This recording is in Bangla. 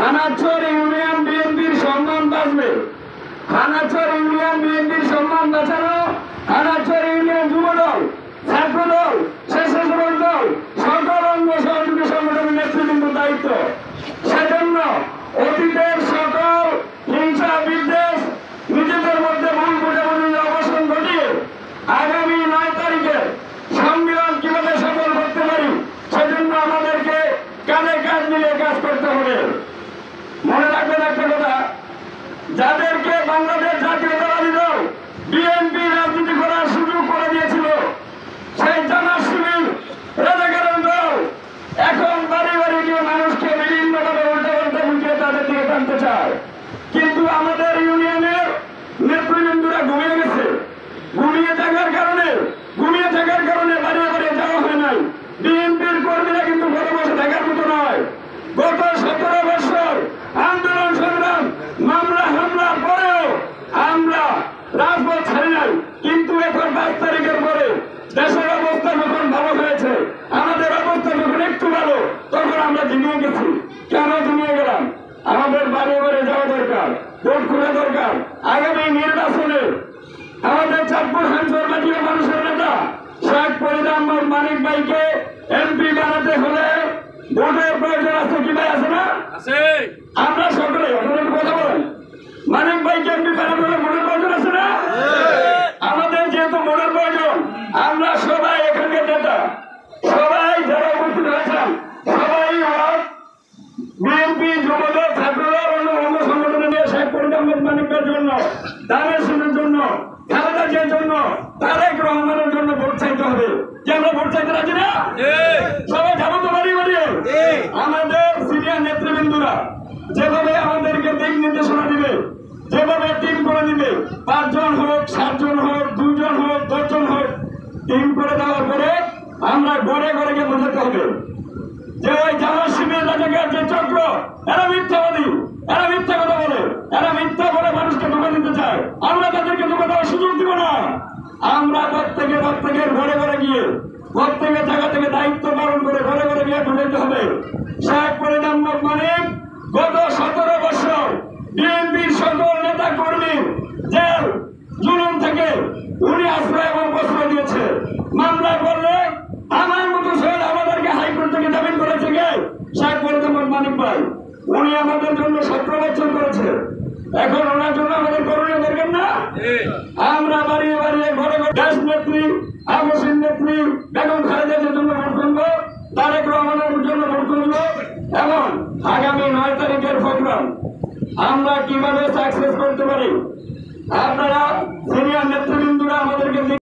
খানাছড় ইউনিয়ন বিএনপির সম্মান বাঁচবে। খানাছড় ইউনিয়ন বিএনপির সম্মান বাঁচানো খানাছড় ইউনিয়ন যুবদল, ছাত্রদল, স্বেচ্ছাসেবক দল, সকল অঙ্গ সহযোগী সংগঠনের নেতৃবৃন্দের দায়িত্ব। সেজন্য অতীতের সকল হিংসা বিদ্বেষ নিজেদের মধ্যে ভুল বুঝাবুঝির অবসান ঘটিয়ে আগামী 9 তারিখে সম্মেলন কিভাবে সফল করতে পারি সেজন্য আমাদেরকে কাঁধে কাঁধ মিলিয়ে কাজ করতে হবে। মনে রাখবেন একটা কথা, যাদেরকে বাংলাদেশ জাতীয়তাবাদী দল বিএনপি রাজনীতি করার সুযোগ করে দিয়েছিল, সেই জামাত শিবির রাজাকারের দল এখন বাড়ি বাড়ি গিয়ে মানুষকে বিভিন্নভাবে উল্টাপাল্টা বুঝিয়ে তাদের দিকে টানতে চায়। কিন্তু আমাদের ইউনিয়নের নেতৃবৃন্দরা ঘুমিয়ে গেছে। ঘুমিয়ে থাকার কারণে বাড়িয়ে বাড়িয়ে যাওয়া হয় নাই। বিএনপির কর্মীরা কিন্তু ঘরে বসে থাকার মতো নয়। গত 17 বছর আন্দোলন সংগ্রাম মামলা হামলার পরেও আমরা রাজপথ ছাড়ি নাই। কিন্তু এখন 5 তারিখের পরে দেশের অবস্থা যখন ভালো হয়েছে, আমাদের অবস্থা যখন একটু ভালো, তখন আমরা ঝিমিয়ে গেছি। কেন ঝিমিয়ে গেলাম? আমাদের বাড়ি বাড়ি যাওয়া দরকার, ভোট খোলা দরকার। আগামী নির্বাচনে আমাদের চাঁদপুর হাঞ্চর জাতীয় মানুষের নেতা শেখ ফরিদ আহমদ মানিক ভাইকে এমপি বানাতে হলে ভোটের প্রয়োজন আছে কি ভাই? আছে না? আমরা সকলে কথা বলেন, মানিক ভাইকে এমপি বানাতে হলে ভোটের প্রয়োজন আছে না? আমাদের যেহেতু ভোটের প্রয়োজন, আমরা সবাই এখানকার নেতা, সবাই যারা উপস্থিত হয়েছেন, সবাই বিএনপি যুবদল, ছাত্রদল, অন্য সংগঠনে নিয়ে শেখ ফরিদ আহমদ মানিকের জন্য, দানের সিংহের জন্য, খালেদা জিয়ার জন্য, তারেক রহমানের জন্য ভোট চাইতে হবে। যে আমরা ভোট চাইতে রাজি না? সবাই যাবো তো বাড়ি বাড়ি। আমাদের সিনিয়র নেতৃবৃন্দরা যেভাবে আমাদেরকে দিক নির্দেশনা দিবে, যেভাবে টিম করে দিবে, 5 জন হোক, 7 জন হোক, 2 জন হোক, 10 জন হোক, টিম করে দেওয়ার পরে আমরা ঘরে ঘরে গিয়ে বোঝাতে হবে যে ওই জামাত শিবির রাজাকার যে চক্র, এরা মিথ্যাবাদী, এরা মিথ্যা কথা বলে, এরা মিথ্যা বলে মানুষকে ধোঁকা দিতে চায়। আমরা তাদেরকে ধোঁকা দেওয়ার সুযোগ দিব না। আমরা প্রত্যেকের ঘরে ঘরে গিয়ে, প্রত্যেকের জায়গা থেকে দায়িত্ব পালন করে ঘরে ঘরে গিয়ে ঢুকাইতে হবে। শেখ ফরিদ আহমদ মানিক গত 17 বছর বিএনপির সকল নেতা কর্মী জেল জুলুম থেকে উনি আশ্রয় এবং প্রশ্রয় দিয়েছে। মামলা করলে আমার মতো শহীদ আমাদেরকে হাইকোর্ট থেকে জামিন করেছে কে? শেখ ফরিদ আহমদ মানিক ভাই। উনি আমাদের জন্য 17 বছর করেছে। এখন ওনার জন্য আমাদের করণীয় দরকার না? আমরা বাড়িয়ে বাড়িয়ে ঘরে ঘরে দেশ নেত্রী, আবসিন নেত্রী বেগম খালেদা জিয়ার জন্য ভোট করবো, তারেক রহমানের জন্য ভোট করবো। এবং আগামী 9 তারিখের প্রোগ্রাম আমরা কিভাবে সাকসেস করতে পারি